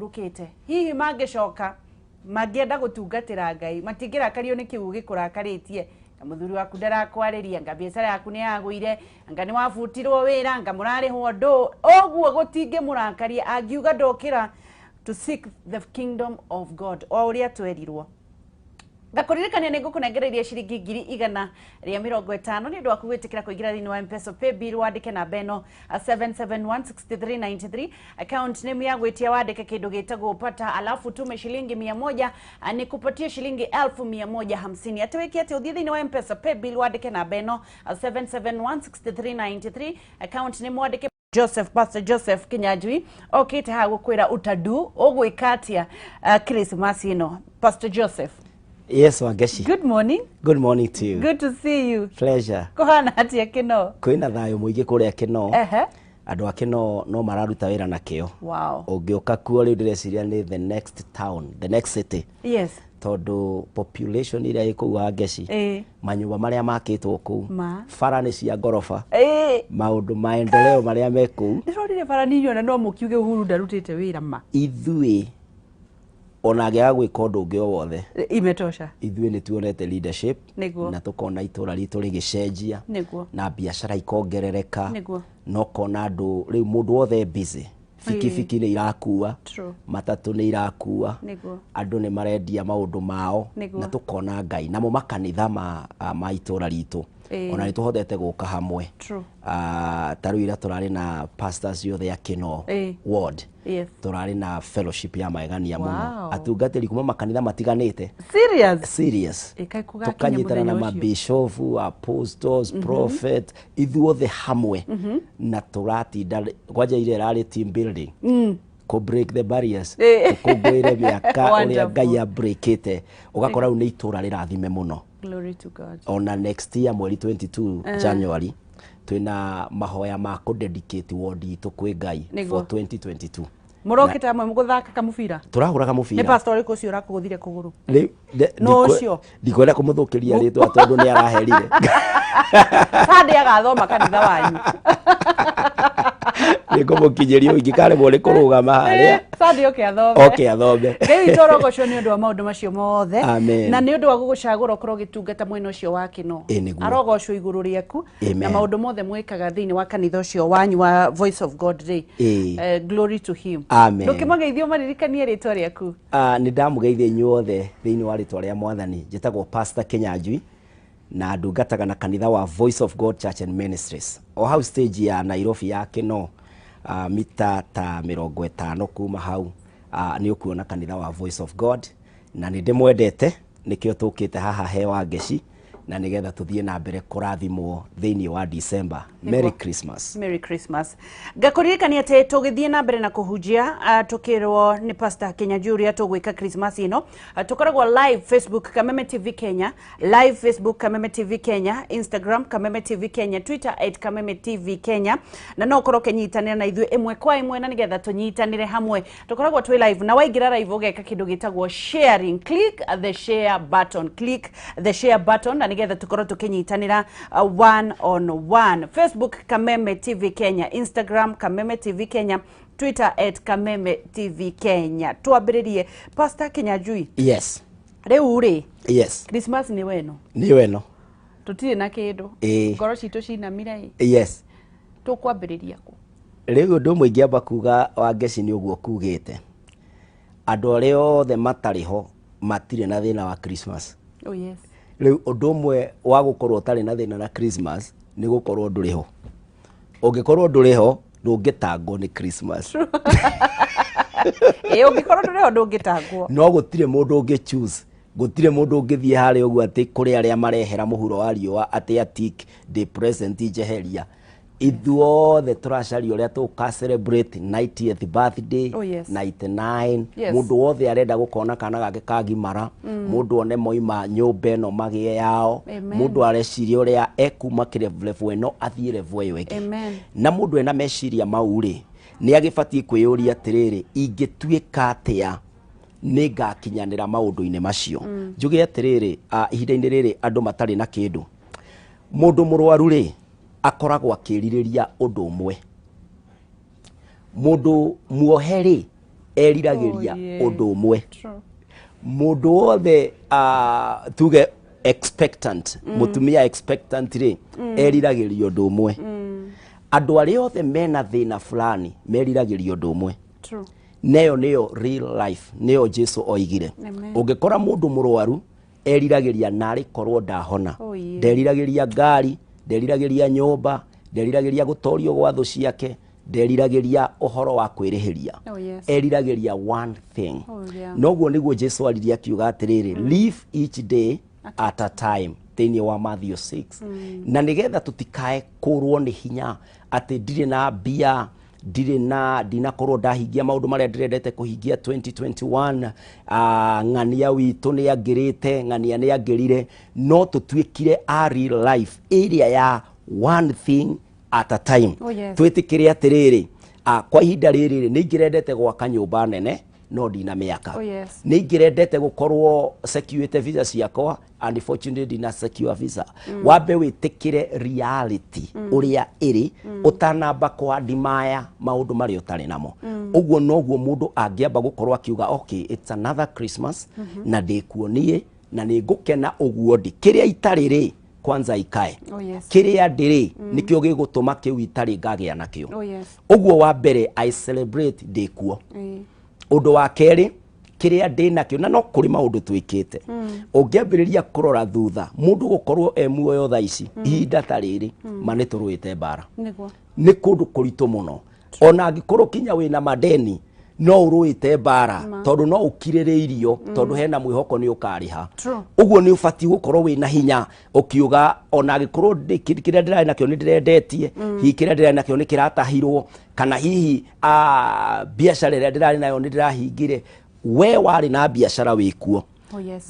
rukite hihi mangicoka mangienda gutungatira Ngai matingira kario ni kiugo gikurakaritie muthuri waku ndarakwariria nga biacara yaku ni yaguire nga ni wafutirwo wira nga murarihwo ndo oguo gutinge murakaria angiuga ndokira to seek the kingdom of God o uria twerirwo gakuririkania ni ngukunegereria ciringi 150 ni ndu waku gwitikira kuigira thini wa M-Pesa pay bill wandike na beno 7716393 account name ya gwitia wandike kindu gitagwo upata alafu tume shilingi 100 nikupatie shilingi 1150 atweki ati uthie thini wa M-Pesa pay bill wandike na beno 7716393 account name wandike Joseph, Pastor Joseph Kinyanjui. Okay, ha gukwira utadu ogwikatia Christmas ino. Pastor Joseph. Yes, Wangeshi. Good morning. Good morning to you. Good to see you. Pleasure. Kohana atia kino. Kwina thayo muingi kuria kino. Andu akino no mararuta wira na kio. Wow. Ungioka kuo riu direciria ni the next town, the next city. Yes. Tondu population iria ikuo Wangeshi. Manyumba maria makitwo kuu. Fara ni cia ngorofa. Maundu maendeleo maria meku. Ndirorire fara ninyo na no mukiuge Uhuru ndarutite wira ma. Ithui ona gya gwika undu ungi o wothe imetosha ithui ni tuonete leadership Niguo. na tukona itura ritu rigicenjia na biashara ikongerereka no kona andu riu mundu wothe busy fiki ni irakua matatu ni irakua andu ni marendia maundu mao na tukona Ngai namo makanitha ma itura ritu ona nituhotete guka hamwe taruira turari na pastors yothe ya Kino ward turari na fellowship ya maegania muno atungatiri kuma makanitha matiganite serious tukanyitana na mabishofu apostles prophet ithuothe hamwe na turatinda kwaja ile rari team building ko break the barriers kugwire miaka uria Ngai ya breakite ugakora u ni itura rirathime muno. Glory to God. Ona next year mweri 22 January twina mahoya ma ku dedicate ward itu kwi Ngai for 2022. Murokita amwe muguthaka kamufira. Turahura kamufira. Ni pastor iko cio rakuguthire kuguru. No cio. Ndikwenda kumuthukiria ritwa tondu ni araherire. Sadi agathoma kanitha wanyu. Niko mukinyerio ingikare bole kurugama haria. Sadi athome. Athome. Ngai torogo cio ni undu wa maundu macio mothe. Na ni undu wa gugucagura ukoro gitungata mwena ucio wa Kino. Arogo cio iguru riaku na maundu mothe mwikaga thini wa kanitha ucio wanyu wa Voice of God Day. Glory to him. Ndukimageithio maririkanie ritwa riaku. Ni ndamugeithie nyuothe thini wa ritwa ria Mwathani njitagwo Pastor Kinyanjui na ndungataga na kanitha wa Voice of God Church and Ministries o hau stage ya Nairobi ya Kino mita ta 50 kuma hau ni ukuona kanitha wa Voice of God na ni ndimwendete nikio tukite haha he Wangeshi na nigetha tuthie na mbere kurathimwo thini wa December. Merry Christmas. Merry Christmas. Gakuririkania te tugithie na mbere na kuhujia tukirwo ni Pastor Kinyanjui atugwika Christmas ino tukoragwo live Facebook Kameme TV Kenya, live Facebook Kameme TV Kenya, Instagram Kameme TV Kenya, Twitter @Kameme TV Kenya na no koroke nyitanira na ithuĩ imwe kwa imwe na nigetha tunyitanire hamwe tukoragwo twi live na waigira live ugeka kindu gitagwo sharing. Click the share button, click the share button na nigetha tukorwo tukinyitanira one on one. Facebook Kameme TV Kenya, Instagram Kameme TV Kenya, Twitter @Kameme TV Kenya. Tuambiririe Pastor Kinyanjui. Yes. Riu ri. Yes. Christmas ni weno. Ni weno. Tutire na kindu. Ngoro citu cina mire. Yes. Tukwambiriria ku. Riu ndu mwingi amba kuga Wangeshi ni uguo kugite. Andu aria othe matariho matire na thina wa Christmas. Oh yes. Riu undu mwe wa gukorwo tari na thina na Christmas ni gukorwo nduriho. Ungikorwo nduriho ndungitangwo ni Christmas. Ungikorwo nduriho ndungitangwo. No gutire mundu ungi choose. Gutire mundu ungithie hari uguo ati kuri aria marehera muhuro wa riwa ati atik the present jeheria. Ithuothe turacari uria tuka celebrate 90th birthday, 99 mundu wothe arenda gukona kana gake kagimara mundu one moima nyumba eno magie yao mundu areciria uria ekuma level eno athie level iyo ege na mundu ena meciria mauri ni agibatie kwiyuria atiriri ingituika atia nigakinyanira maundu-ine macio njuge atiriri ihinda-ini riri andu matari na kindu mundu murwaru ri akoragwo akiririria undu umwe mundu muoheri eriragĩria ũndũ ũmwe mũndũ wothe tuge expectant mutumia expectant ri eriragĩria ũndũ ũmwe andũ arĩa othe mena thĩna fulani meriragĩria ũndũ ũmwe neyo nĩyo real life nĩyo Jesu oigire ũngĩkora mũndũ mũrwaru eriragĩria narĩ korwo ndahona nderiragĩria ngari nderiragĩria nyũmba nderiragĩria gũtorio gwa thũ ciake nderiragĩria ũhoro wa kwĩrĩhĩria eriragĩria one thing noguo nĩguo Jesu aririe akiuga atĩrĩrĩ live each day at a time thĩinĩ wa Matthew 6 na nĩgetha tũtikae kũrwo nĩ hinya atĩ ndirĩ na mbia ndinakorwo ndahingia maũndũ marĩa ndĩrendete kũhingia 2021 ng'ania witũ nĩ angĩrĩte ng'ania nĩ angĩrire no tũtuĩkire a real life area ya one thing at a time twĩtĩkĩre atĩrĩrĩ kwa ihinda rĩrĩ nĩ ingĩrendete gwaka nyũmba nene no ndina mĩaka nĩ ingĩrendete gũkorwo security visa ciakwa unfortunately ndina secure visa wambe wĩtĩkĩre reality ũrĩa ĩrĩ ũtanamba kwandimaya maũndũ marĩa ũtarĩ namo ũguo noguo mũndũ angĩamba gũkorwo akiuga okay it's another Christmas na ndĩkuonie na nĩ ngũkena ũguo ndi kĩrĩa itarĩ rĩ kwanza ikae kĩrĩa ndĩrĩ nĩkĩo gĩgũtũma kĩu itarĩ ngagĩa nakĩo ũguo wa mbere I celebrate ndĩkuo ũndũ wa kerĩ kĩrĩa ndĩ nakĩo na no kũrĩ maũndũ twĩkĩte ũngĩambĩrĩria kũrora thutha mũndũ gũkorwo muoyo thaa ici ihinda ta rĩrĩ ma nĩ tũrũĩte mbara nĩ kũndũ kũritũ mũno ona angĩkorwo kinya wĩna madeni no ũrũĩte mbara tondũ no ũkirĩrĩirio tondũ hena mwĩhoko nĩ ũkarĩha ũguo nĩ ũbatiĩ gũkorwo wĩna hinya ũkiuga ona angĩkorwo kĩrĩa ndĩrarĩ nakĩo nĩ ndĩrendetie hihi kĩrĩa ndĩrarĩ nakĩo nĩ kĩratahirwo kana hihi biacara ĩrĩa ndĩrarĩ nayo nĩ ndĩrahingire we warĩ na biacara wĩkuo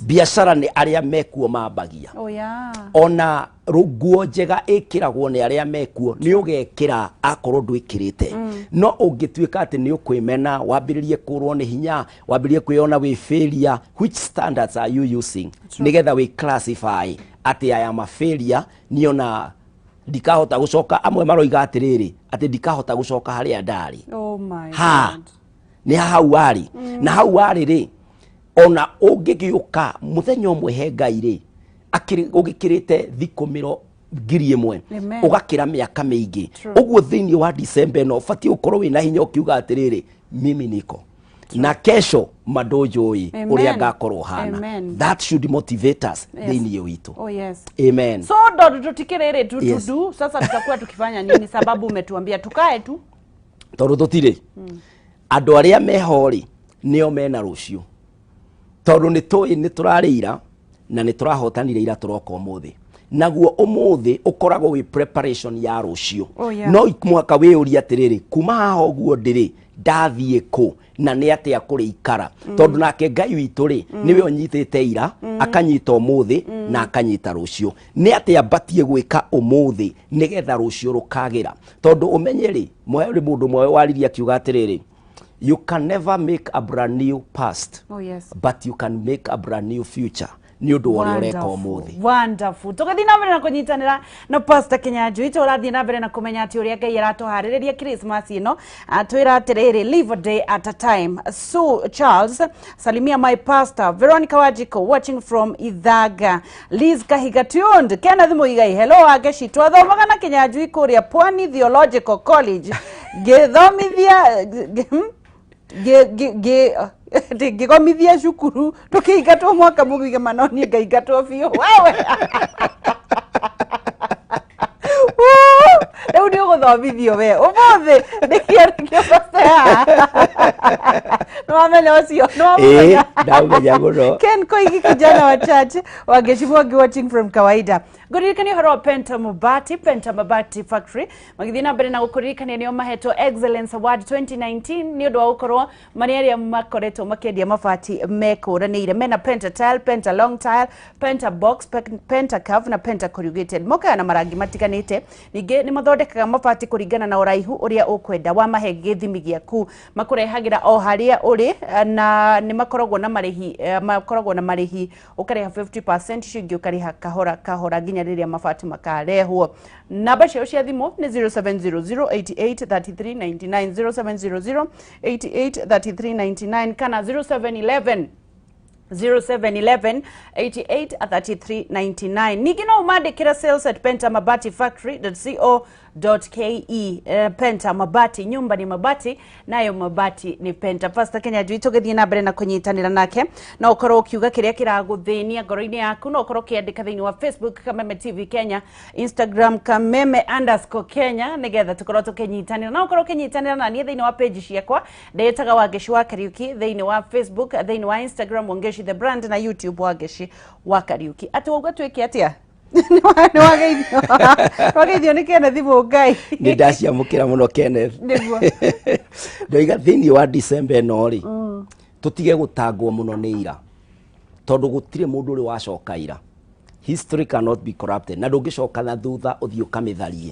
biacara nĩ arĩa mekuo mambagia ona nguo njega ĩkĩragwo nĩ arĩa mekuo nĩ ũgekĩra akorwo ndwĩkĩrĩte no ũngĩtuĩka atĩ nĩ ũkwĩmena wambĩrĩrie kũrwo nĩ hinya wambĩrĩrie kwĩona wĩ failure which standards are you using nĩgetha wĩ classify atĩ I am a failure niona ndikahota gũcoka amwe maroiga atĩrĩrĩ atĩ ndikahota gũcoka harĩa ndarĩ nĩ hau warĩ na hau warĩ rĩ ona ũngĩgĩũka mũthenya ũmwe he Ngai rĩ ũgĩkĩrĩte thikũ 1,000 ũgakĩra mĩaka mĩingĩ ũguo thĩinĩ wa December no ũbatiĩ gũkorwo wĩna hinya ũkiuga atĩrĩrĩ mimi niko na kesho mandũnjũĩ ũrĩa ngakorwo hana that should motivate us thĩinĩ witũ amen so ndo tutikirĩrĩ tutudu sasa tutakuwa tukifanya nini sababu umetuambia tukae tu tondũ tũtirĩ andũ arĩa mehorĩ nĩo mena rũciũ tondũ nĩ tũrarĩira na nĩ tũrahotanire ira tũroka ũmũthĩ naguo ũmũthĩ ũkoragwo wĩ preparation ya rũciũ no mwaka wĩũria atĩrĩrĩ kuma haha ũguo ndĩrĩ ndathiĩ kũ na nĩ atĩa kũrĩikara tondũ nake Ngai witũ rĩ nĩwe ũnyitĩte ira akanyita ũmũthĩ na akanyita rũciũ nĩ atĩa mbatie gwĩka ũmũthĩ nĩgetha rũciũ rũkagĩra tondũ ũmenye rĩ mũndũ ũmwe waririe akiuga atĩrĩrĩ you can never make a brand new past but you can make a brand new future ni ũndũ ũrĩa ũreka ũmũthĩ wonderful tũgathiĩ na mbere na kũnyitanĩra na Pastor Kinyanjui tũrathiĩ na mbere na kũmenya atĩ ũrĩa Ngai aratũharĩrĩria Christmas ĩno twĩra atĩrĩrĩ live a day at a time so Charles salimia my pastor Veronica Wajiko watching from Ithaga Liz Kahiga tuned Kenneth Muigai hello Ageshi twathomaga na Kinyanjui kũrĩa Pwani Theological College gĩthomithia ngĩgomithia cukuru tũkĩingatwo mwaka mũgima no niĩ ngaingatwo biũ wewe rĩu nĩ ũgũthomithio we ũmũthĩ nĩkĩo pastor nĩwamenya ũcio ndamenya mũno Ken Koigi kijana wa church wangĩcimwangi watching from kawaida ngũririkania ũhoro wa Penta Mabati Factory magĩthiĩ na mbere na gũkũririkania nĩo mahetwo Excellence Award 2019 nĩ ũndũ wa gũkorwo marĩ arĩa makoretwo makĩendia mabati mekũranĩire mena Penta Tile, Penta Long Tile, Penta Box, Penta Curve na Penta Corrugated mokaga na marangi matiganĩte ningĩ nĩ mathondekaga mabati kũringana na ũraihu ũrĩa ũkwenda wa mahe gĩthimi gĩaku makũrehagĩra o harĩa ũrĩ na nĩ makoragwo na marĩhi ũkarĩha 50% icio ingĩ ũkarĩha kahora nginya nginya riria mabati makarehwo. Namba cio cia thimu ni 0700883399 0700883399 kana 0711-883399. Ningĩ no ũmandĩkĩra sales@pentamabati-factory.co.ke. Penta Mabati, nyumba ni mabati, nayo mabati ni Penta. Pastor Kinyanjui tũgĩthiĩ na mbere na kũnyitanĩra nake, no ũkorwo ũkiuga kĩrĩa kĩragũthĩnia ngoro-inĩ yaku, no ũkorwo ũkĩandĩka thĩinĩ wa Facebook Kameme TV Kenya, Instagram Kameme_Kenya, nĩgetha tũkorwo tũkĩnyitanĩra, no ũkorwo ũkĩnyitanĩra na niĩ thĩinĩ wa page ciakwa ndĩĩtaga Wangeshi wa Kariuki, thĩinĩ wa Facebook, thĩinĩ wa Instagram Wangeshi the brand, na YouTube Wangeshi wa Kariuki. Atĩ ũguo twĩke atĩa? Wageithio nĩ Kenneth Mũngai. Nĩ ndaciamũkĩra mũno Kenneth. Nĩguo. Ndoiga thĩinĩ wa December ĩno rĩ, tũtige gũtangwo mũno nĩ ira, tondũ gũtirĩ mũndũ ũrĩ wacoka ira. History cannot be corrupted. Na ndũngĩcoka na thutha ũthiĩ ũkamĩtharie.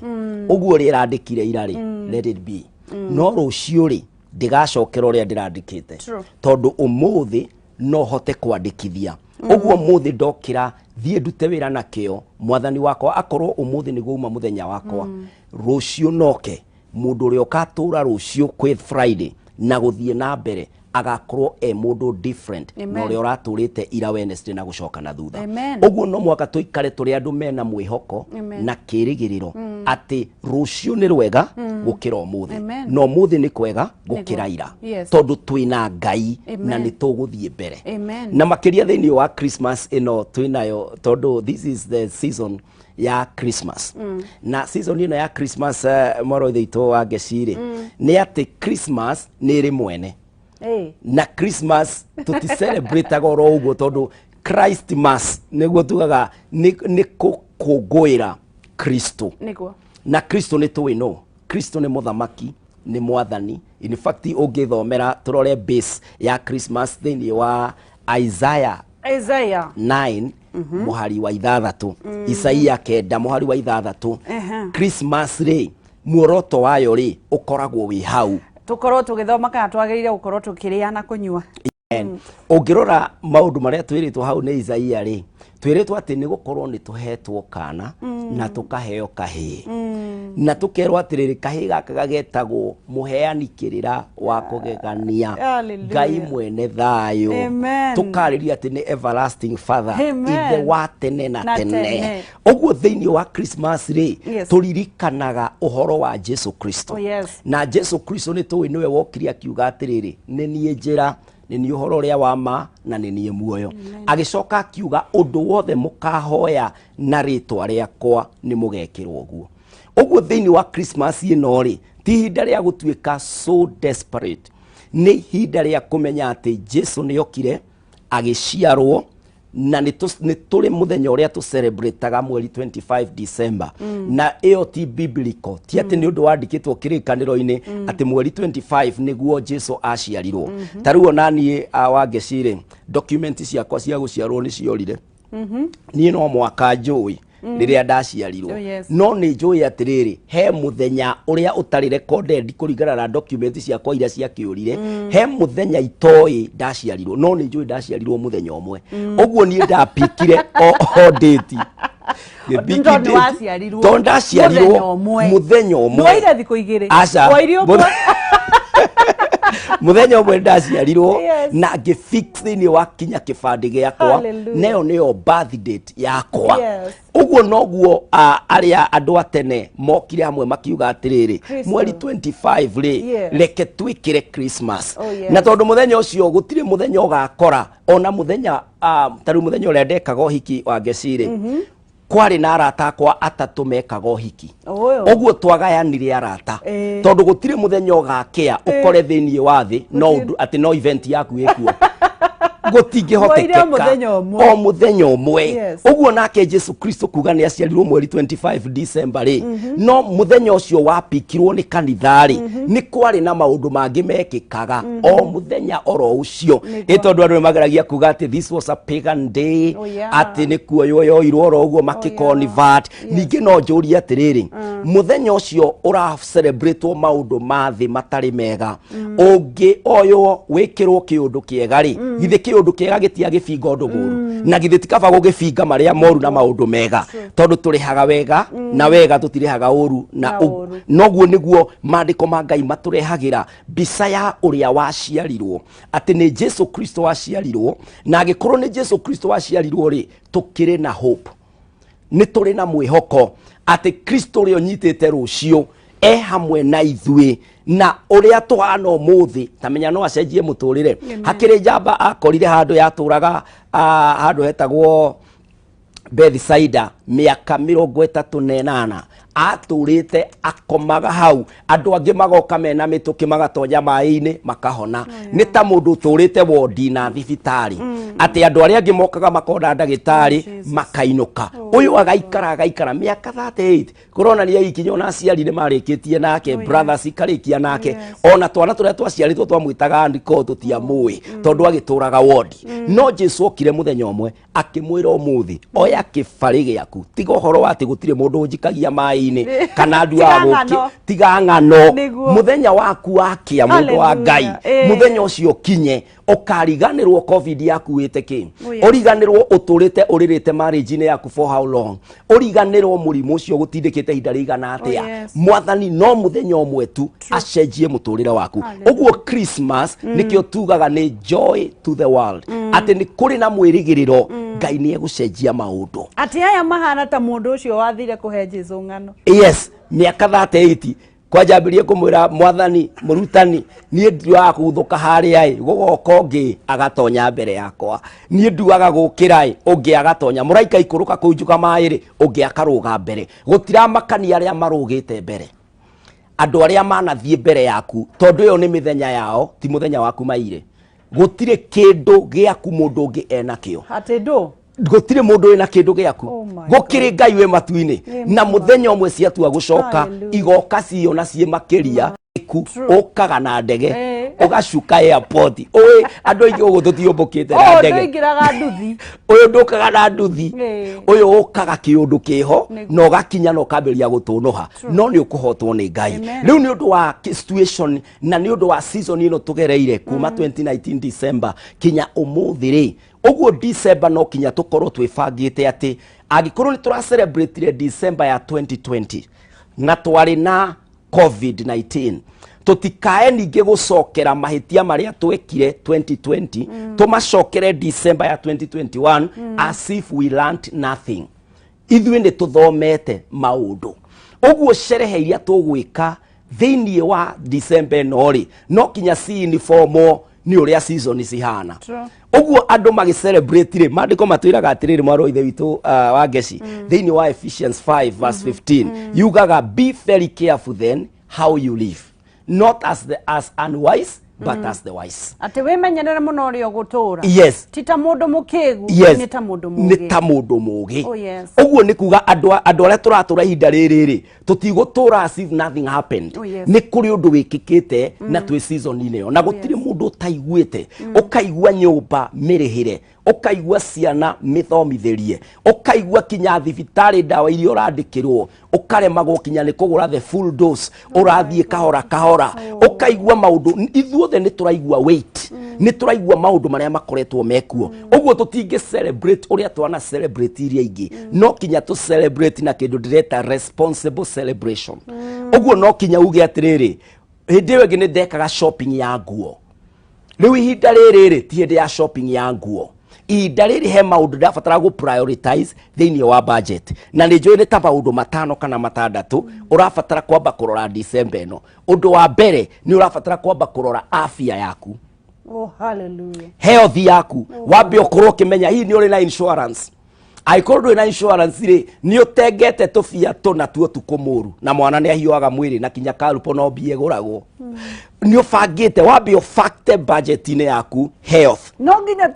Ũguo ũrĩa ĩrandĩkire ira rĩ, let it be. No rũciũ rĩ, ndigacokera ũrĩa ndĩrandĩkĩte, tondũ ũmũthĩ no hote kwandĩkithia. Ũguo mũthĩ ndokĩra thiĩ ndute wĩra na kĩo, mwathani wakwa akorwo ũmũthĩ nĩguo uma mũthenya wakwa, rũciũ noke mũndũ ũrĩa ũkatũra rũciũ kwĩ Friday na gũthiĩ na mbere agakorwo mũndũ different na ũrĩa ũratũrĩte ira Wednesday na gũcoka na thutha. Ũguo no mwaka tũikare tũrĩ andũ mena mwĩhoko na kĩrĩgĩrĩro atĩ rũciũ nĩ rwega gũkĩra ũmũthĩ, no ũmũthĩ nĩ kwega gũkĩra ira, tondũ twĩna Ngai na nĩ tũgũthiĩ mbere. Na makĩria thĩinĩ wa Christmas ĩno twĩnayo, tondũ this is the season ya Christmas. Na season ĩno ya Christmas moro itũ wa Ngecirĩ nĩ atĩ Christmas nĩ ĩrĩ mwene. Na Christmas tuti-celebrate oro ũguo, tondũ Christmas nĩguo tugaga nĩ gũkũngũĩra Kristo. Na Kristo nĩ tũĩ no, Kristo nĩ mũthamaki, nĩ mwathani. In fact ũngĩthomera tũrore base ya Christmas thĩinĩ wa Isaiah 9 mũhari wa 6, Isaia 9 mũhari wa 6. Christmas rĩ, muoroto wayo rĩ ũkoragwo wĩ hau. Tukorwo tũgĩthoma kana twagĩrĩire gũkorwo tũkĩrĩa na kũnyua. Ũngĩrora maũndũ marĩa twĩrĩtwo hau nĩ Isaia rĩ, twĩrĩtwo atĩ nĩ gũkorwo nĩ tũhetwo kana na tũkaheo kahĩĩ, na tũkerwo atĩrĩrĩ kahĩĩ gaka gagetagwo mũheani kĩrĩra wa kũgegania, Ngai mwene thayũ, tũkarĩria atĩ nĩ everlasting father, ithe wa tene na tene. Ũguo thĩinĩ wa Christmas rĩ, tũririkanaga ũhoro wa Jesu Kristo, na Jesu Kristo nĩ tũĩ nĩwe wokire akiuga atĩrĩrĩ, nĩ niĩ njĩra, nĩ niĩ ũhoro ũrĩa wa ma, na nĩ niĩ muoyo. Agĩcoka akiuga ũndũ wothe mũkahoya na rĩtwa rĩakwa nĩ mũgekĩrwo ũguo. Ũguo thĩinĩ wa Christmas ĩno rĩ, ti ihinda rĩa gũtuĩka so desperate, nĩ ihinda rĩa kũmenya atĩ Jesu nĩ okire agĩciarwo, na nĩ tũrĩ mũthenya ũrĩa tũ-celebrate-aga mweri 25 December. Na ĩyo ti biblical, ti atĩ nĩ ũndũ wandĩkĩtwo kĩrĩkanĩro-inĩ atĩ mweri 25 nĩguo Jesu aciarirwo. Ta rĩu ona niĩ Wangecirĩ, document ciakwa cia gũciarwo nĩ ciorire. Niĩ no mwaka njũĩ rĩrĩa ndaciarirwo, no nĩ njũĩ atĩrĩrĩ, he mũthenya ũrĩa ũtarĩ recorded kũringana na document ciakwa iria ciakĩũrire, he mũthenya itoĩ ndaciarirwo, no nĩ njũĩ ndaciarirwo mũthenya ũmwe. Ũguo niĩ ndapikire o date. Tondũ ndaciarirwo mũthenya ũmwe. Nĩwaire thikũ igĩrĩ. Aca. Wairio kwa. Muthenya ũmwe ndaciarirwo na ngĩfix thĩinĩ wa kinya kĩbandĩ gĩakwa, nayo nĩyo birth date yakwa. Ũguo noguo arĩa andũ a tene mokire hamwe makiuga atĩrĩrĩ, mweri 25 rĩ, reke twĩkĩre Christmas. Na tondũ mũthenya ũcio gũtirĩ mũthenya ũgakora, ona mũthenya tarĩ mũthenya ũrĩa ndekaga ũhiki wa Ngecirĩ, kwarĩ na arata akwa atatũ mekaga ũhiki. Ũguo twagayanire arata, tondũ gũtirĩ mũthenya ũgakĩa ũkore thĩinĩ wa thĩ no atĩ no event yaku ĩkuo. Gũtingĩhotekeka o mũthenya ũmwe. Ũguo nake Jesu Kristo kuga nĩ aciarirwo mweri 25 December rĩ, no mũthenya ũcio wapikirwo nĩ kanitha rĩ, nĩ kwarĩ na maũndũ mangĩ mekĩkaga o mũthenya oro ũcio. Tondũ andũ mageragia kuga atĩ this was a pagan day, atĩ nĩ kuoywo yoirwo oro ũguo makĩconvert. Ningĩ no njũrie atĩrĩrĩ, mũthenya ũcio ũra-celebrate maũndũ ma thĩ matarĩ mega, ũngĩ oywo wĩkĩrwo kĩũndũ kĩega rĩ, githĩ kĩũndũ undu kiega gitia gibinga undu muru na githĩ tikaba gũgĩbinga marĩa moru na maundu mega tondu tũrĩhaga wega na wega tũtirĩhaga ũru na noguo nĩguo maandĩko ma Ngai matũrehagĩra mbica ya ũrĩa waciarirwo atĩ nĩ Jesu Kristo waciarirwo na agĩkorwo nĩ Jesu Kristo waciarirwo rĩ tũkĩrĩ na hope nĩ tũrĩ na mwĩhoko atĩ Kristo ũrĩa ũnyitĩte rũciũ hamwe na ithuĩ na ũrĩa tũhana ũmũthĩ tamenya no acenjie mũtũrĩre hakĩrĩ njamba akorire handũ yatũraga handũ hetagwo Bethsaida mĩaka 38 atũrĩte akomaga hau andũ angĩ magoka mena mĩtũkĩ magatonya maĩ-inĩ makahona nĩ ta mũndũ ũtũrĩte wodi na thibitarĩ atĩ andũ arĩa angĩ mokaga makona ndagĩtarĩ makainũka ũyũ agaikara mĩaka 38 kuronania ikinyo na aciari nĩ marĩkĩtie nake brothers ikarĩkia nake ona twana tũrĩa twaciarĩtwo twamwĩtaga andiko tũtiamũĩ tondũ agĩtũraga wodi no Jesu okire mũthenya ũmwe akĩmwĩra ũmũthĩ oya kĩbarĩ gĩaku tiga ũhoro wa atĩ gũtirĩ mũndũ ũnjikagia maĩ-inĩ kana ndua tiga ng'ano muthenya waku wakia mũndũ wa Ngai muthenya ũcio kinye ukariganĩrwo covid yakuĩte kĩ ũriganĩrwo ũtũrĩte ũrĩrĩte marriage-inĩ yaku for how long ũriganĩrwo mũrimũ ũcio gũtindĩkĩte ihinda rĩigana atĩa mwathani no muthenya ũmwe tu acenjie mũtũrĩre waku ũguo Christmas nĩkĩo tugaga nĩ joy to the world atĩ nĩ kũrĩ na mwĩrĩgĩrĩro Ngai nĩ egũcenjia maũndũ atĩ aya mahana ta mũndũ ũcio wathire kũhe Jesu ng'ano yes mĩaka 38 kwajambirie kũmwĩra mwathani mũrutani niĩ nduaga kũguthũka harĩa gũgoka ũngĩ agatonya mbere yakwa niĩ nduaga gũkĩra ũngĩ agatonya mũraika ikũrũka kũnjuka maĩ ũngĩ akarũga mbere gũtiramakania arĩa marũgĩte mbere andũ arĩa manathiĩ mbere yaku tondũ ĩyo nĩ mĩthenya yao ti mũthenya waku maire gũtirĩ kĩndũ gĩaku mũndũ ũngĩ enakĩo atĩ ndũ gũtirĩ mũndũ wĩna kĩndũ gĩaku gũkĩrĩ Ngai wĩ matu-inĩ na mũthenya ũmwe ciatua gũcoka igoka ciona ciĩ makĩria ũkaga na ndege ũgacuka airport ũĩ andũ aingĩ ũguo tũtiũmbũkĩte na ndege ũyũ ndũkaga na nduthi ũyũ ũkaga kĩũndũ kĩho na ũgakinya na ũkambĩrĩria gũtũnũha no nĩ ũkũhotwo nĩ Ngai rĩu nĩ ũndũ wa situation na nĩ ũndũ wa season ĩno tũgereire kuma 2019 December kinya ũmũthĩ rĩ ũguo December no kinya tũkorwo twĩbangĩte atĩ angĩkorwo nĩ tũra celebrate December ya 2020 na twarĩ na COVID-19 tutikae ningĩ gũcokera mahĩtia marĩa twekire 2020 tũmacokere December ya 2021 as if we learned nothing ithuĩ nĩ tũthomete maũndũ ũguo sherehe iria tũgwĩka thĩinĩ wa December ĩno no kinya uniform ni ũrĩa season cihana ũguo andũ magĩcelebrate rĩ maandĩko matwĩraga atĩrĩrĩ mwarũ ithe witũ wa Ngeci thĩinĩ wa Ephesians 5 verse 15 yugaga be very careful then how you live not as unwise but as the wise ati we menyerere muno uri ogutura yes tita mundu mukigu ni ta mundu mugi uguo ni kuga andu aria turatura ihinda riri tutigutura as if nothing happened ni kuri undu wikikite na twi season ine na gutiri mundu taiguite ukaigua nyumba mirihire ukaigua ciana mithomitherie ukaigua kinya thibitari ndawa iria urandikirwo ukaremagwo kinya ni kugura the full dose urathie kahora ukaigua maundu ithuothe ni turaigua weight ni turaigua maundu maria makoretwo mekuo uguo tutinge celebrate uria twana celebrate iria ingi no kinya tu celebrate na kindu direta responsible celebration uguo no kinya uge atiriri hindi wengi ni ndekaga shopping ya nguo riu ihinda riri ti hindi ya shopping ya nguo ihinda riri he maundu ndabatara gu prioritize thĩinĩ wa budget na nĩ njũĩ nĩ ta maundu 5 kana 6 urabatara kwamba kurora December ĩno undu wa mbere ni urabatara kwamba kurora afya yaku hallelujah health yaku wambe ukorwo kimenya hii ni uri na insurance aikorwo na insurance ri ni utengete tufia tuna tuo tukumuru na mwana ni ahiwaga mwiri na kinya karupo no bie guragwo ni ufangite wambe ufactor budget ine yaku health no nginya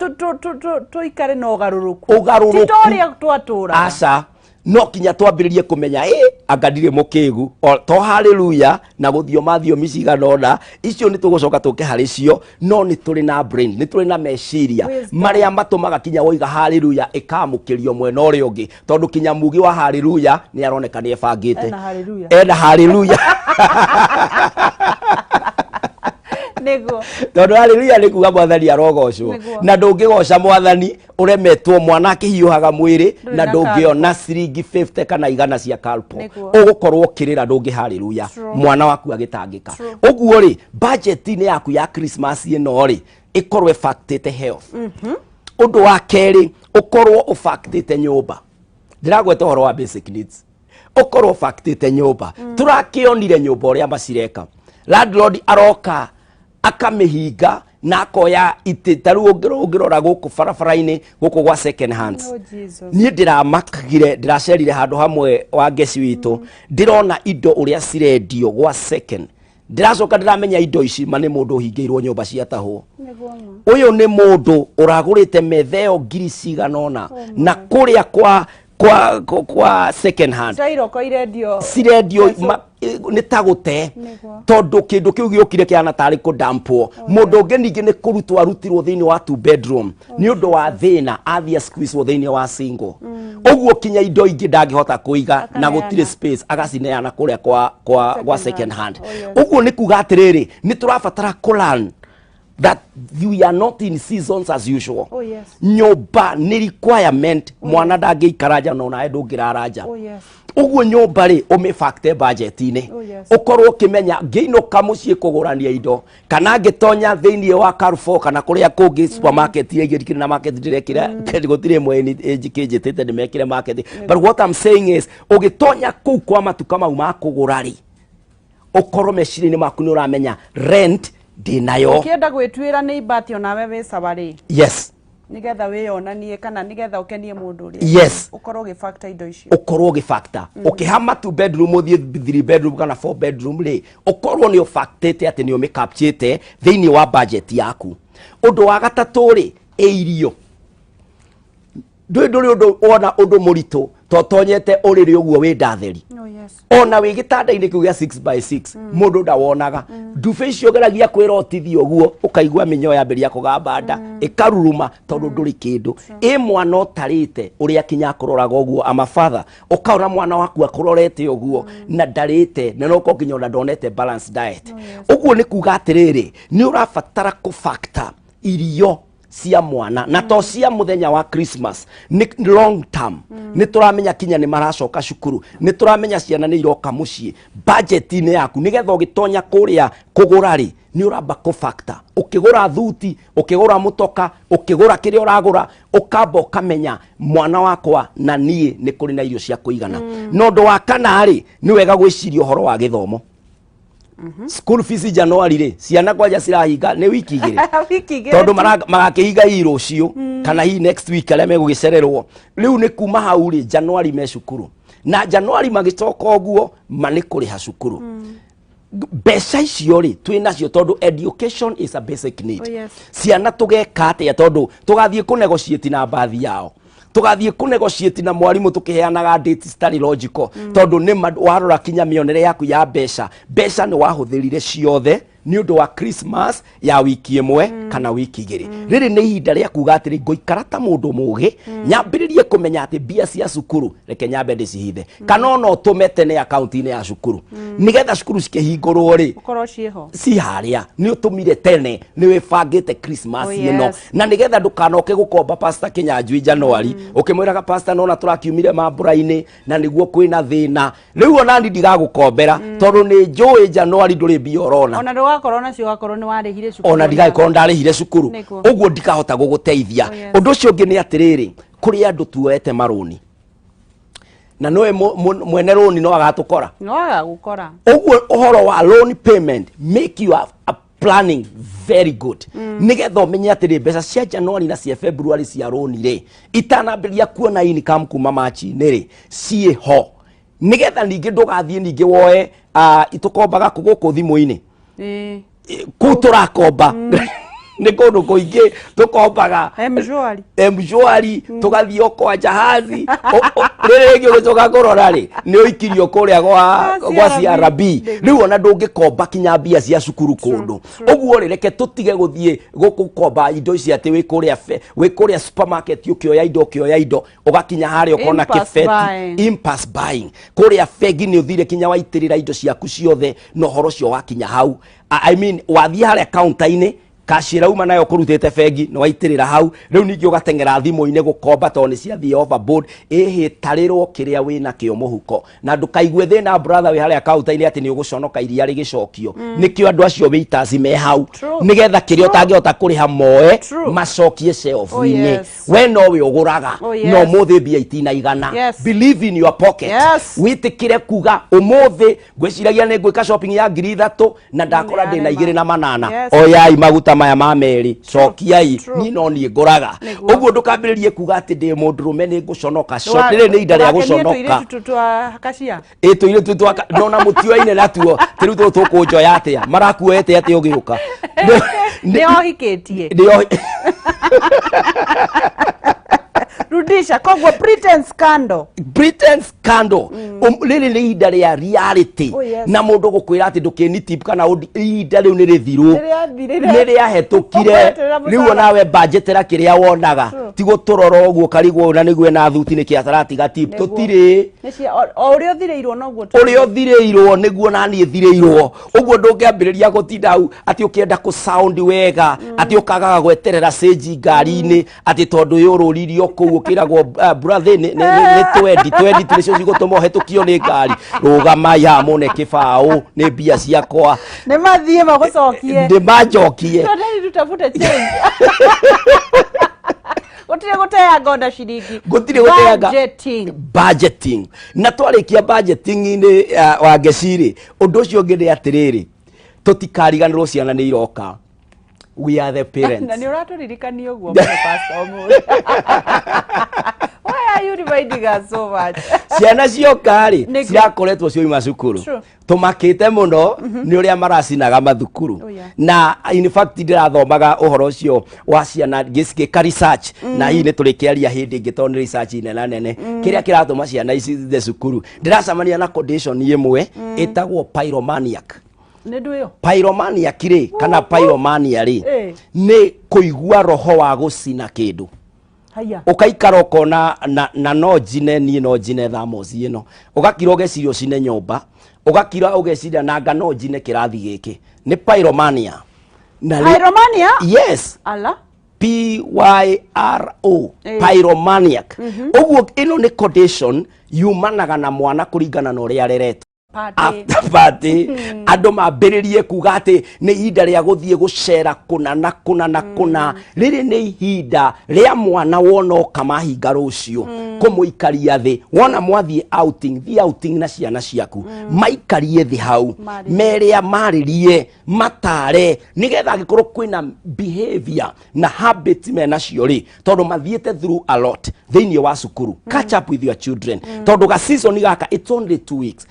tuikare na ugaruruku titoria twatura asa no kinya twambiririe kumenya anga ndire mukigu to hallelujah na guthio mathio miciganona icio ni tugucoka tuke hari cio no ni turi na brain ni turi na meciria maria matumaga kinya woiga hallelujah ikamukirio mwena uri ungi tondu kinya mugi wa hallelujah ni aroneka ni ebangite ena hallelujah Nego. Tondu haleluya ni kuga mwathani arogocwo. Na ndungigoca mwathani uremetwo mwana akihiuhaga mwiri na ndungiona ciringi 50 kana 100 cia kalpo. Ugukorwo kirira ndungi haleluya. Mwana waku agitangika. Uguo ri budget ni yaku ya Christmas ino ri ikorwe factite health. Undu wa keri ukorwo ufactite nyumba. Ndiragweta horo wa basic needs. Ukorwo factite nyumba. Turakionire nyumba uria macireka. Landlord aroka akamihinga na akoya ititaru ungirora guku barabara-ini guku gwa second hand. Ni ndiramakagire ndiracerire handu hamwe wa ngeci witu ndirona indo uria cirendio gwa second. Ndiracoka ndiramenya indo ici mane mundu uhingiirwo nyumba cia taho. Uyu ni mundu uragurite metheo ngiri ciganona na kuria kwa second hand sirendio ni tagute tondu kindu kiu giukire kiana tari kudampo mundu ungi ningi ni kurutwo arutirwo thiini wa 2 bedroom ni undu wa thina athia squeeze thiini wa single uguo kinya indo ingi ndangihota kuiga na gutire space agacineana kuria kwa second hand uguo ni kuga atiriri ni turabatara kulan that you are not in seasons as usual. Nyumba ni requirement mwana ndangikaraja no na ndungiraraja. Uguo nyumba ri umifacte budget ini. Ukorwo kimenya ngiinoka mucii kugurania indo kana ngitonya thiini wa Carrefour kana kuria kungi supermarket igirikire na market direkira gutire mweni njikijitite ndimekire market. But what I'm saying is ugitonya kuu kwa matuka mau ma kugurari ukorwo mecirini maku ni uramenya rent dinayo ukienda gwitwira ni ibati ona wewe sabari. Yes. Nigetha wiyonanie kana nigetha ukenie mundu uri. Yes. Ukorwo gifactor indo icio. Ukorwo gifactor. Ukihama 2 bedroom uthie 3 bedroom kana 4 bedroom ri ukorwo ni ufactete ati ni umikapchite thiini wa budget yaku. Undu wa gatatu ri irio. Nduri undu ona undu murito totonyete uriri uguo wi ndatheri. Ona wi gitanda-ini kiu gya 6x6 mundu ndawonaga ndufe icio geragia kwirotithia uguo ukaigua minyo yambiria kugamba nda ikaruruma tondu nduri kindu mwana utarite uria kinya kuroraga uguo ama father ukaona mwana waku akurorete uguo na ndarite na no kokinya ona ndonete balanced diet uguo ni kuga atiriri ni urabatara ku factor irio cia mwana na to cia muthenya wa Christmas ni long term ni turamenya kinya ni maracoka cukuru ni turamenya ciana ni iroka mucii budget ni yaku nigetha ugitonya kuria kugurari ni uramba ku factor ukigura thuti ukigura mutoka ukigura kiria uragura ukamba ukamenya mwana wakwa na nie ni kuri na irio cia kuigana no ndo wa kana ri ni wega gwiciria horo wa githomo. School fees January ri ciana kwaja cirahinga ni wiki igiri tondu magakihinga irucio kana hi next week ale megugicererwo riu ni kuma hau ri January me cukuru na January magicoka uguo mani kuriha cukuru mbeca icio ri twinacio tondu education is a basic need. Ciana tugeka atia tondu tugathie ku negotiate na bathi yao tugathie ku negotiate na mwarimu tukiheanaga date stari logical tondu ni warora kinya mionere yaku ya beca ni wahuthirire ciothe ni undu wa Christmas ya wiki imwe kana wiki igiri riri ni ihinda ria kuga atiri ngoikara ta mundu mugi nyambiririe kumenya ati bia cia cukuru reke nyambe ndicihithe kana no tumete ne account ni ya cukuru nigetha cukuru cikihingurwo ri ukorwo ciho si haria ni utumire tene ni wifangite Christmas ino na nigetha ndukanoke gukomba pastor Kinyanjui January ukimwiraga pastor nona turakiumire mambura-ini na niguo kwina thina riu ona ndi ndigagukombera tondu ni njui January nduri bia orona ona korona cio gakorwo ni warihire cukuru ona ndigakorwo ndarihire cukuru uguo ndikahota guguteithia undu ucio ungi ni atiriri kuri andu tuoete maruni na noe mwene roni no agatukora uguo uhoro wa loan payment make you a planning very good nigetha umenye atiri mbeca cia January na cia February cia roni ri itanambiria kuona income kuma machi-ini ri cie ho nigetha ningi ndugathie ningi woe itukombaga kuguku thimu-ini ku turakomba nä kå ndå kå ingä tå kombaga mshwari tå gathiä kwa jahazi rä rä ngä å gä coka kå rora rä nä å ikirio kå rä a gwa CRB rä u ona ndå ngä komba kinya mbia cia cukuru kå ndå å guo rä reke tå tige gå thiä gå komba indo ici atä wä kå rä a supermarket å kä oya indo å gakinya harä å kona kibeti impulse buying kå rä a bengi nä å thire kinya waitä rä ra indo ciaku ciothe na å horo cio wakinya hau I mean wathiä harä a kaunta-inä kashira uma nayo kurutete bengi no waitirira hau riu ningi ugatengera thimo-ini gukomba to ni ciathie overboard ihitarirwo kiria wina kio muhuko na ndukaigue thina brother wi haria kaunta-ini ati ni uguconoka iria rigicokio nikio andu acio witazi me hau nigetha kiria utangihota kuriha moe macokie shelf-ini we no we uguraga no muthi mbia itinaigana believe in your pocket witikire kuga umuthi ngwiciragia ni ngwika shopping ya 3,000 na ndakora ndina 2,800 oyai maguta maya mameri cokiai ni no ni nguraga uguo ndukambiririe kuga ati ndi mundurume ni nguconoka short ri ni inda ria guconoka itwire tutwa no na mutioine natuo tiru tukunjoya atia marakuete ati ugiuka ni ohikitie Rudisha kogwo pretense scandal lili ni inda ria reality na mundu gukwira ati ndukini tip kana inda riu ni rithiru ni ria hetukire riu nawe budgetera kiria wonaga ti guturora uguo karigwo na niguo na thuti ni kiatarati ga tip tutire urio thireirwo noguo urio thireirwo niguo na ni thireirwo uguo ndungiambiriria gutinda au ati ukienda ku sound wega ati ukagaga gweterera stage ngari-ini ati tondu yururirio ku ukiragwo brother ni 20 tulicio cigutuma hetukio ni ngari rugama ya mone kibao ni mbia ciakwa ni mathie magucokie ndi majokie tondari tutafuta change gutire guteanga onda ciringi gutire guteanga budgeting na twarikia budgeting-ini wa geciri undu ucio ngende atiriri tutikariganirwo ciana ni iroka we are the parents na ni uraturirikania uguo pastor omu why are you reminding us so much ciana ciokari cirakoretwo cioima cukuru tumakite muno ni uria maracinaga mathukuru na in fact ndirathomaga uhoro ucio wa ciana gicika research na hii ni turikiaria hindi ngitoni research nene kiria kiratuma ciana ici the cukuru ndiracamania na condition imwe itagwo pyromaniac pyromania kire kana pyromania ri ni kuigua roho wa gucina kindu ukaikara ukona na no jine ni no jine thamoci ino ugakira ugeciria cine nyumba ugakira ugeciria na ngano jine kirathi giki ni pyromania pyromania yes ala PYRO pyromaniac uguo ino ni condition yumanaga na mwana kuringana na uria areretwo after party andu mambiririe kuga ati ni ihinda ria guthie gucera kuna riri ni ihinda ria mwana wona kamahinga rucio kumuikaria thi wona mwathie outing na ciana ciaku maikarie thi hau meria maririe matare nigetha gikorwo kwina behavior na habit mena cio ri tondu mathiete through a lot thiini wa cukuru catch up with your children tondu ga season gaka it's only 2 weeks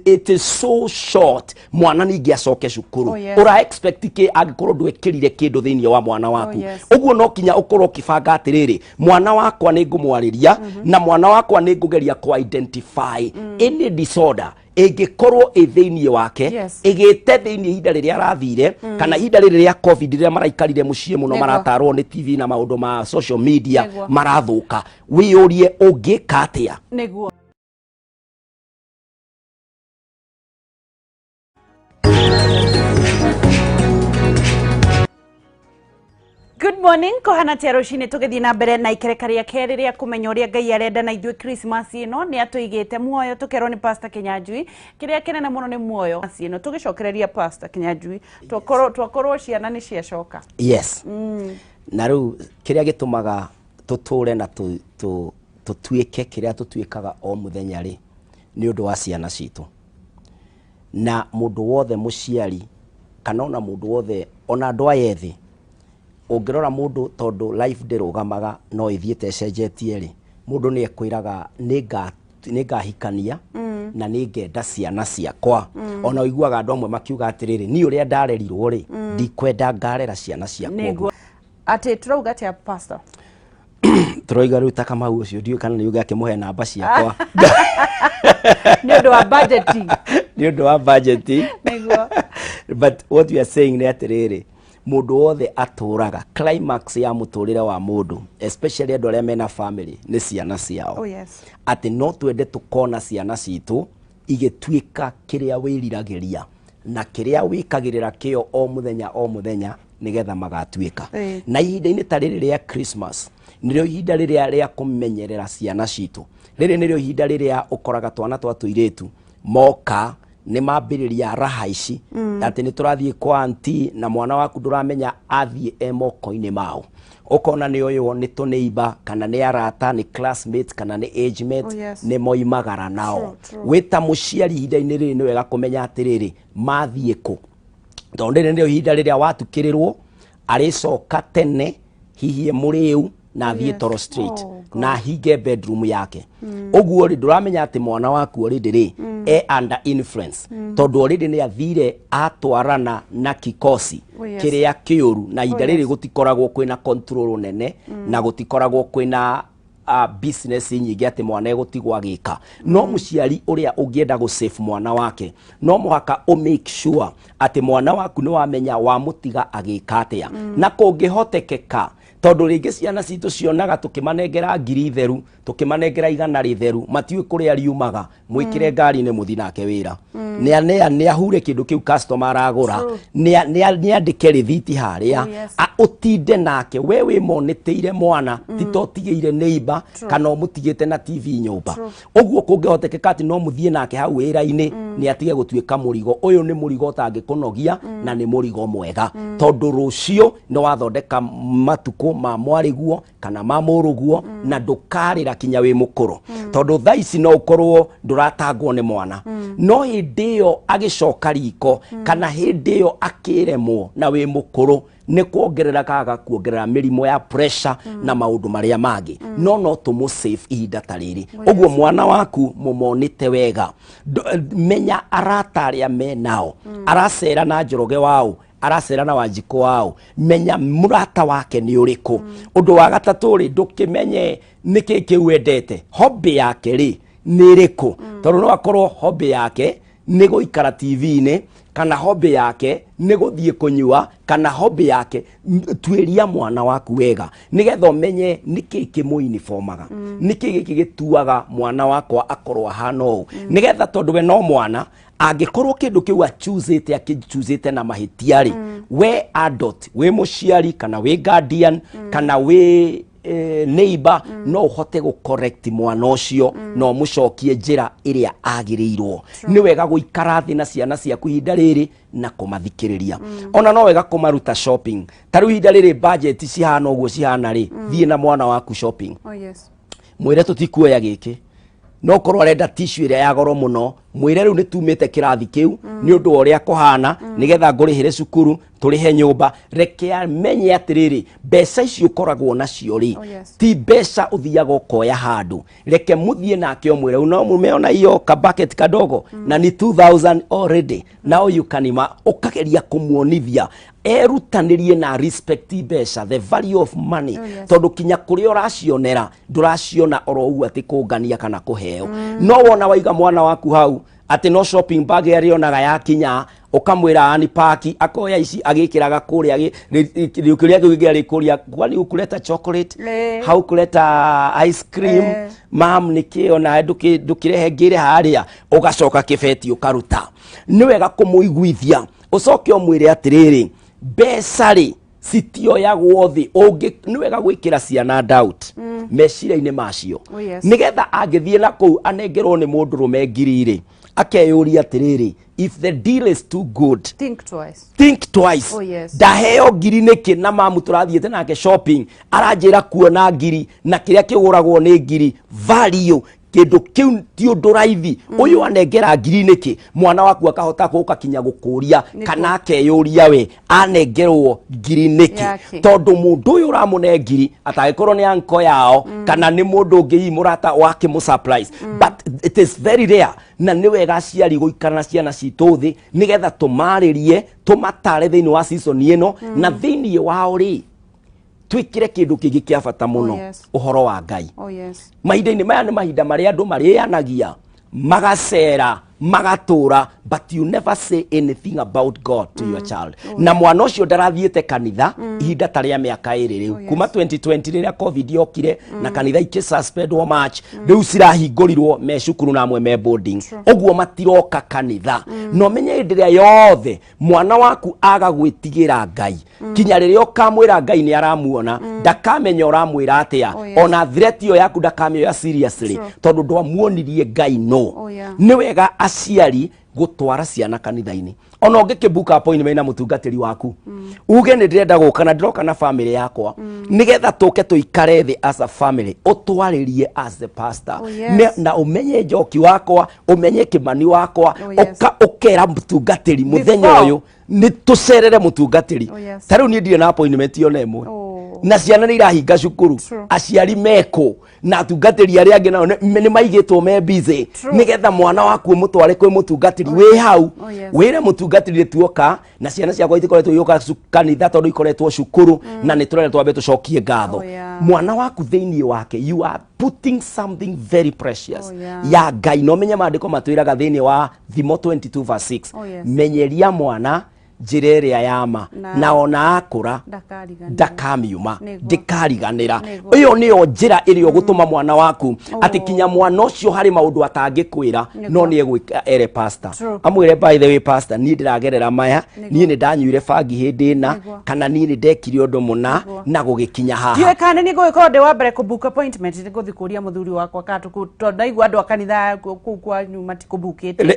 it is so short mwana ningi acoke cukuru ura expect ke agikorwo ndwekirire kindu thiini wa mwana waku uguo no kinya ukorwo kibanga atiriri mwana wakwa ni ngumwariria na mwana wakwa ni ngugeria ku identify any disorder egikorwo thiini wake egite thiini ihinda riria arathire kana ihinda riria covid riria maraikarire mucie muno maratarwo ni TV na maundu ma social media marathuka wiurie ungika atia niguo Good morning, kohana tia rucini tugithi na mbere na ikerekaria keri ria kumenya uria Ngai arenda na ithui Christmas ino ni atuigite muoyo tukerwo ni Pastor Kinyanjui kiria kinene muno ni muoyo ino tugicokereria Pastor Kinyanjui twakorwo ciana ni ciacoka yes na riu kiria gitumaga tuture na tutuike kiria tutuikaga o muthenya ri ni undu wa ciana citu na mundu wothe muciari kana ona mundu wothe ona andu ayethi ungirora mundu tondu life ndirugamaga no ithiete cenjetie ri mundu ni ekwiraga ningahikania na ningenda ciana ciakwa ona uiguaga andu amwe makiuga atiriri ni uria ndarerirwo ri ndikwenda ngarera ciana ciakwa ate turauga atia pastor Troiga ruta kama ucio ndio kana niuga akimuhe namba ciakwa niondo wa budgeting niondo wa budgeting but what we are saying ni atiriri mundu wothe aturaga climax ya muturire wa mundu especially andu aria mena family ni ciana ciao. Oh yes. Ati no twende tukona ciana citu igituika kiria wiriragiria na kiria wikagirira kio o muthenya nigetha magatuika. Na ihinda-ini ta riri ria Christmas nirio ihinda riria ria kumenyerera ciana citu. Riri nirio ihinda riria ukoraga twana twa tuiretu moka ni mambiriria raha ici ati ni turathie kwa auntie na mwana waku nduramenya athie moko-ini mao ukona ni uyu ni tuneiba kana ni arata ni classmates kana ni age mate ni moimagara nao wita muciari ihinda-ini riri ni wega kumenya atiriri mathie ku tondu riri ndio ihinda riria watukirirwo aricoka tene hihi muriu na thie Toro Street na hinge bedroom yake uguo ri nduramenya ati mwana waku ori ndiri under influence tondu ori ni athire atwarana na kikosi kiria kiuru na ihinda riri gutikoragwo kwina control nene na gutikoragwo kwina business nyingi ati mwana egutigwa gika no muciari uria ungienda go save mwana wake no muhaka o make sure ati mwana waku ni wamenya wa mutiga agika atia na kungihotekeka tondu ringi ciana citu cionaga tukimanengera ngiri theru tukimanengera igana ritheru matiwe kuria riumaga mwikire ngari ni muthi nake wira ni ahure kindu kiu customer agura ni andike rithiti haria utinde nake wewe moniteire mwana titotigeire neighbor kana mutigite na TV nyumba uguo kungihotekeka ati no muthie nake hau wira-ini ni atige gutuika murigo uyu ni murigo utangikunogia na ni murigo mwega tondu rucio no wathondeka matuko ma mwariguo kana ma muruguo na ndukarira kinya wi mukuru tondu thaici no ukorwo nduratangwo ni mwana no hindi yo agicoka riko kana hindi yo akiremwo na wi mukuru ni kuongerera kaga kuongerera mirimo ya pressure na maundu maria mangi no tumu save ihinda ta riri uguo mwana waku mumonite wega menya arata aria menao aracera na njoroge wao aracera na wanjiko wao menya murata wake ni uriku undu wa gatatu ri ndukimenye niki kiwendete hobby yake ri ni riku tondu no akorwo hobby yake ni guikara TV-ini kana hobby yake ni guthie kunyua kana hobby yake twiria mwana waku wega nigetha umenye niki kimuiniformaga niki gigituaga mwana wakwa akorwo hana u nigetha tondu we no mwana angikorwo kindu kiu achuzite na mahitiari we adult we muciari kana we guardian kana we neighbor no uhote go correct mwana ucio no mucokie njira iria agirirwo ni wega guikara thi na ciana ciaku ihinda riri na kumathikiriria ona no wega kumaruta shopping taru ihinda riri budget cihana uguo cihana ri thie na mwana waku shopping mwire tutikuoya giki no korwo arenda tissue iria ya goro muno mwire riu nitumite kirathi kiu ni undu uria kuhana nigetha ngurihire cukuru turihe nyumba reke amenye atiriri mbeca icio koragwo nacio ri ti mbeca uthiaga ukoya handu reke muthie nake omwire no mumeona hiyo ka bucket kadogo na ni 2000 already now you can ukageria kumuonithia erutanirie na respect mbeca the value of money tondu kinya kuria uracionera nduraciona oro ugu ati kungania kana kuheo no wona waiga mwana waku hau ati no shopping bag yarionaga ya kinya ukamwira ani paki akoya ici agikiraga kuria riukiria kugia rikuria kwani ukuleta chocolate hau kuleta ice cream mam nikiona ndukirehe ngire haria ugacoka kibeti ukaruta ni wega kumuiguithia ucoke omwire atiriri besari sitio ya guothi ungi ni wega gwikira ciana doubt meciria-ini macio nigetha angithie na kuu anengerwo ni mundu rume ngiriri akeyuria atiriri if the deal is too good think twice ndaheo ngiri niki na mamu turathiete nake shopping aranjira kuona ngiri na kiria kiguragwo ni ngiri value kindu kiu ti undu raithi uyu anengera ngiri niki mwana waku akahota guka kinya gukuria kana akeyuria we anengerwo ngiri niki tondu mundu uyu uramune ngiri atagikorwo ni anko yao kana ni mundu ungi murata wake mu surprise but it is very rare na ni wega ciari guikara na ciana citu thi nigetha tumaririe tumatare thiini wa season ino na thiini wao ri twikire kindu kingi kia bata muno uhoro wa Ngai. Mahinda-ini maya ni mahinda maria andu marianagia magacera magatura, but you never say anything about God to your child. Na mwana ucio ndarathiete kanitha ihinda taria miaka iri riu kuma 2020 riria covid yokire na kanitha iki suspend wa March riu cirahingũrirwo me cukuru na amwe me boarding, oguo matiroka kanitha. No menye ndiria yothe mwana waku aga gwitigira Ngai kinya riria ukamwira Ngai ni aramuona ndakamenya uramwira atia, ona threat yo yaku ndakamenya seriously tondu ndwamuonirie Ngai no. Ni wega aciari gutwara ciana kanitha-ini. Ona ungikibuka appointment na mutungatiri waku uge ni ndirenda guka na ndiroka na family yakwa nigetha tuke tuikare thi as a family utwaririe as the pastor na umenye njoki wakwa umenye kimani wakwa ukera mutungatiri muthenya uyu ni tucerere mutungatiri tariu ni ndire na appointment yo nemwe na ciana ni irahinga cukuru aciari meko na tungatiri aria angi nao ni maigitwo me busy nigetha mwana waku mutware kwi mutungatiri wi hau wire mutungatiri tuoka na ciana ciakwa itikoretwo yoka kanitha tondu ikoretwo cukuru na ni turere twambe tucokie ngatho mwana waku thiini wake you are putting something very precious ya Ngai. No menye maandiko matwiraga thiini wa Thimo 22:6 menyeria mwana njira iria yama na ona akura ndakamiuma ndikariganira. Iyo niyo njira iria gutuma mwana waku ati kinya mwana ucio hari maundu atangikwira no ni egwika ere pastor amwire by the way pastor ni ndiragerera maya ni ndanyuire bangi hindi na kana ni ndekire undu muna na gugikinya haha ndiwe kana ni gwiko ndi wa mbere ku book appointment ni guthi kuria muthuri wakwa katu tondu igwa andu akanitha kwa nyuma ti kubukite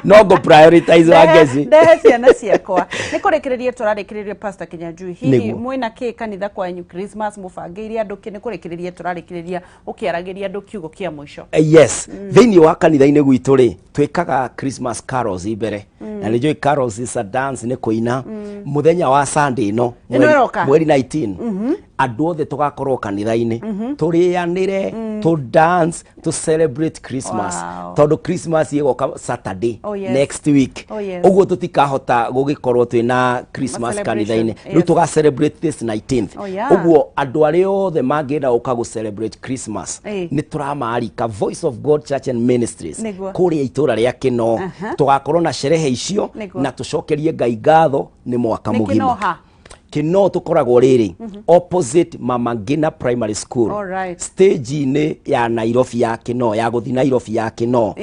no go prioritize wagezi ciana ciakwa ni kurekereria turarekereria pastor Kinyanjui hihi mwina ki kanitha kwa nyu Christmas mubangiire andu ki ni kurekereria turarekereria ukiaragiria andu kiugo kia mwisho yes thiini wa kanitha-ini gwitu ri twikaga Christmas carols ibere na ni joy carols is a dance ni kuina muthenya wa Sunday no mweri 19 andu othe tugakorwo kanitha-ini turianire to dance to celebrate Christmas tondu Christmas igoka Saturday next week uguo tutikahota gugikorwo twina Christmas kanitha-ini riu tuga celebrate this 19th uguo andu aria othe mangienda uka gu celebrate Christmas ni turamarika Voice of God Church and Ministries kuria itura ria Kino tugakorwo na sherehe icio na tucokerie Ngai ngatho ni mwaka mugima. Kino tukoragwo riri opposite Mama Ngina Primary School stage ni ya Nairobi ya Kino ya guthi Nairobi ya Kino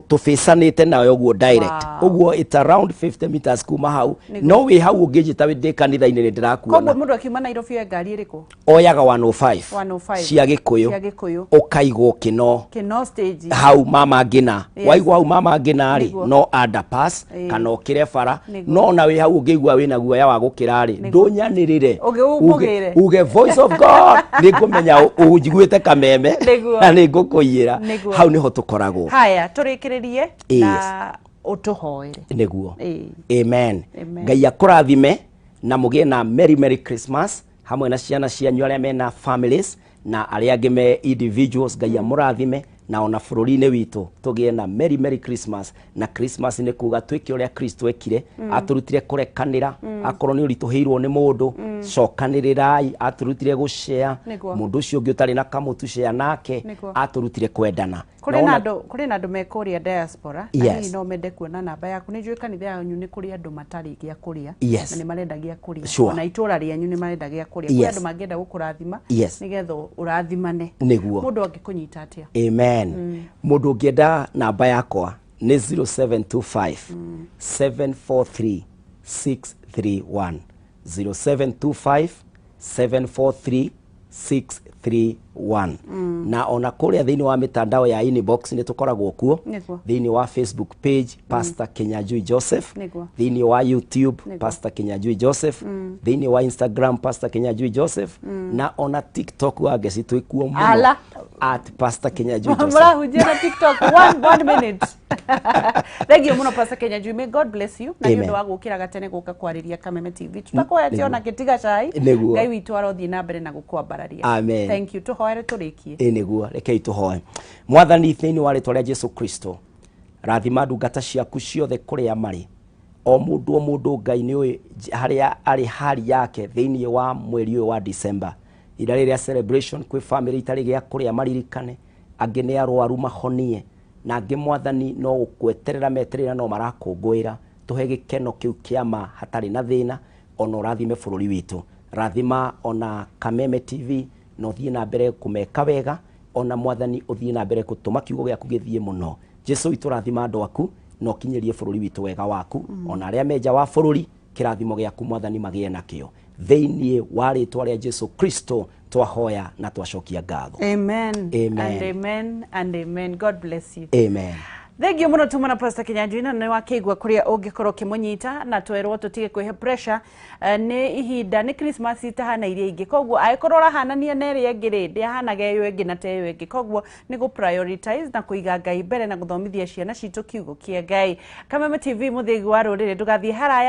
tuficanite nayo guo direct uguo it's around 50 meters kuma hau no we hau ungijita winde kanitha-ini ni ndirakuona koguo mundu akiuma Nairobi ya ngari iriku oyaga 105 cia Gikuyu ukaigwo Kino stage hau Mama Ngina waigwa hau Mama Ngina ri no underpass kana ukire bara no na we hau ungigwa wina guoya wa gukira ri ndunyanirire uge Voice of God ningumenya ujiguite Kameme na ningukuira hau niho tukoragwo. Haya turikirerie na utuhoere niguo amen. Ngai akurathime na mugie na merry Christmas hamwe na ciana cianyu aria mena families na aria angi me individuals. Ngai amurathime na ona bururi-ini witu tugie na merry Christmas na Christmas ni kuga twike uria Kristo ekire aturutire kurekanira akorwo ni urituheirwo ni mundu cokanirirai aturutire gushare mundu ucio ungi utari na kamutu share nake aturutire kwendana. Kuri na andu mekuria diaspora ani no mende kuona namba yaku ni njui kanitha yanyu ni kuri andu matari gia kuria na ni marendagia kuria na itura rianyu ni marendagia kuria kuri andu mangenda gukurathima nigetha urathimane mundu angikunyita atia. Amen. Mundu ungienda namba yakwa ni 0725 743 631 0725 743 631 na ona kuria thiini wa mitandao ya inbox ni tukoragwo kuo thiini wa Facebook page Pastor Kinyanjui Joseph thiini wa YouTube Pastor Kinyanjui Joseph thiini wa Instagram Pastor Kinyanjui Joseph na ona TikTok wageci twikuo muno at Pastor Kinyanjui Joseph. Mara hujira TikTok one minute. Thank you muno Pastor Kinyanjui. May God bless you. Na ndio wagukira gatene guka kwariria Kameme TV. Tutakoya tiona kitiga chai. Ngai witu arothi na mbere na gukwambararia. Amen. Thank you. Tuhoere turikie. Niguo rekei tuhoe. Mwathani thiini wa ritwa ria Jesu Kristo. Rathima ndungata ciaku ciothe kuria mari. o mundu Ngai ni oy haria ari hali yake thiini wa mweri uyu wa December ira riria celebration kwi family itari gia kuria maririkane angi ni arwaru mahonie na angi mwathani no gukweterera meterera no marakungwira tuhe gikeno kiu kiama hatari na thina ono rathime bururi witu rathima ona Kameme TV no thie na mbere kumeka wega ona mwathani uthie na mbere gutuma kiugo giaku githie muno Jesu iturathima andu aku no kinyerie bururi witu wega waku ona aria meja wa bururi kirathimo giaku mwathani magie nakio thiini wa ritwa ria Jesu Kristo twahoya na twacokia ngatho. Amen. Amen. And amen and amen. God bless you. Amen. Thank you muno tumana Pastor Kinyanjui na ni wakigwa kuria ungikorwo kimunyita na twerwo tutige kwihe pressure ni ihinda ni Christmas itahana iria ingi kogwo aikorwo rahanania na iria ingi rindi ahanaga yo ingi na teyo ingi kogwo ni go prioritize na kuiga Ngai mbere na guthomithia ciana citu kiugo kia Ngai. Kameme TV muthigi wa rurire ndugathie haraya